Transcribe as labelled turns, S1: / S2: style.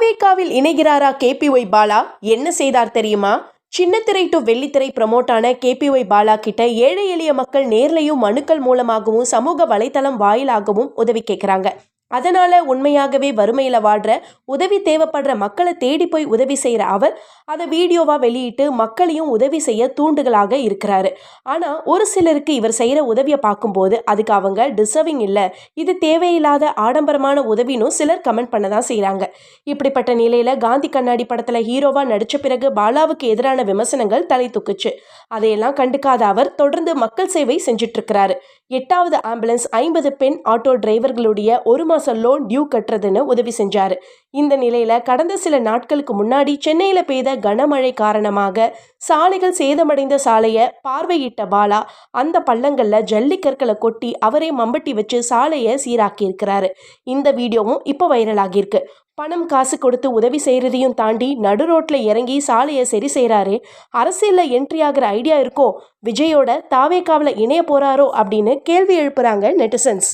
S1: தாவேகாவில் இணைகிறாரா KPY Bala? என்ன செய்தார் தெரியுமா? சின்னத்திரை டு வெள்ளித்திரை ப்ரமோட்டான கேபிஒய் பாலா கிட்ட ஏழை எளிய மக்கள் நேர்லையும் மனுக்கள் மூலமாகவும் சமூக வலைத்தளம் வாயிலாகவும் உதவி கேட்குறாங்க. அதனால உண்மையாகவே வறுமையில வாடுற, உதவி தேவைப்படுற மக்களை தேடி போய் உதவி செய்யற அவர் அதை வீடியோவா வெளியிட்டு மக்களையும் உதவி செய்ய தூண்டுகளாக இருக்கிறாரு. ஆனா ஒரு சிலருக்கு இவர் செய்யற உதவியை பார்க்கும்போது அதுக்கு அவங்க டிசர்விங் இல்லை, இது தேவையில்லாத ஆடம்பரமான உதவின்னு சிலர் கமெண்ட் பண்ணதான் செய்யறாங்க. இப்படிப்பட்ட நிலையில காந்தி கண்ணாடி படத்துல ஹீரோவா நடிச்ச பிறகு பாலாவுக்கு எதிரான விமர்சனங்கள் தலை தூக்குச்சு. அதையெல்லாம் கண்டுக்காத அவர் தொடர்ந்து மக்கள் சேவை செஞ்சுட்டு இருக்கிறாரு. 8வது ஆம்புலன்ஸ் 50 பெண் ஆட்டோ டிரைவர்களுடைய 1 மாசம் லோன் டியூ கட்டுறதுன்னு உதவி செஞ்சாரு. இந்த நிலையில கடந்த சில நாட்களுக்கு முன்னாடி சென்னையில பெய்த கனமழை காரணமாக சாலைகள் சேதமடைந்த சாலையை பார்வையிட்ட பாலா அந்த பள்ளங்கள்ல ஜல்லிக்கற்களை கொட்டி அவரே மம்பட்டி வச்சு சாலையை சீராக்கி இருக்கிறாரு. இந்த வீடியோவும் இப்போ வைரல் ஆகியிருக்கு. பணம் காசு கொடுத்து உதவி செய்யறதையும் தாண்டி நடு ரோட்ல இறங்கி சாலையை சரி செய்யறாரு. அரசியல்ல என்ட்ரி ஆகிற ஐடியா இருக்கோ? விஜயோட தாவேகாவில் இணைய போறாரோ அப்படின்னு கேள்வி எழுப்புறாங்க நெட்டிசன்ஸ்.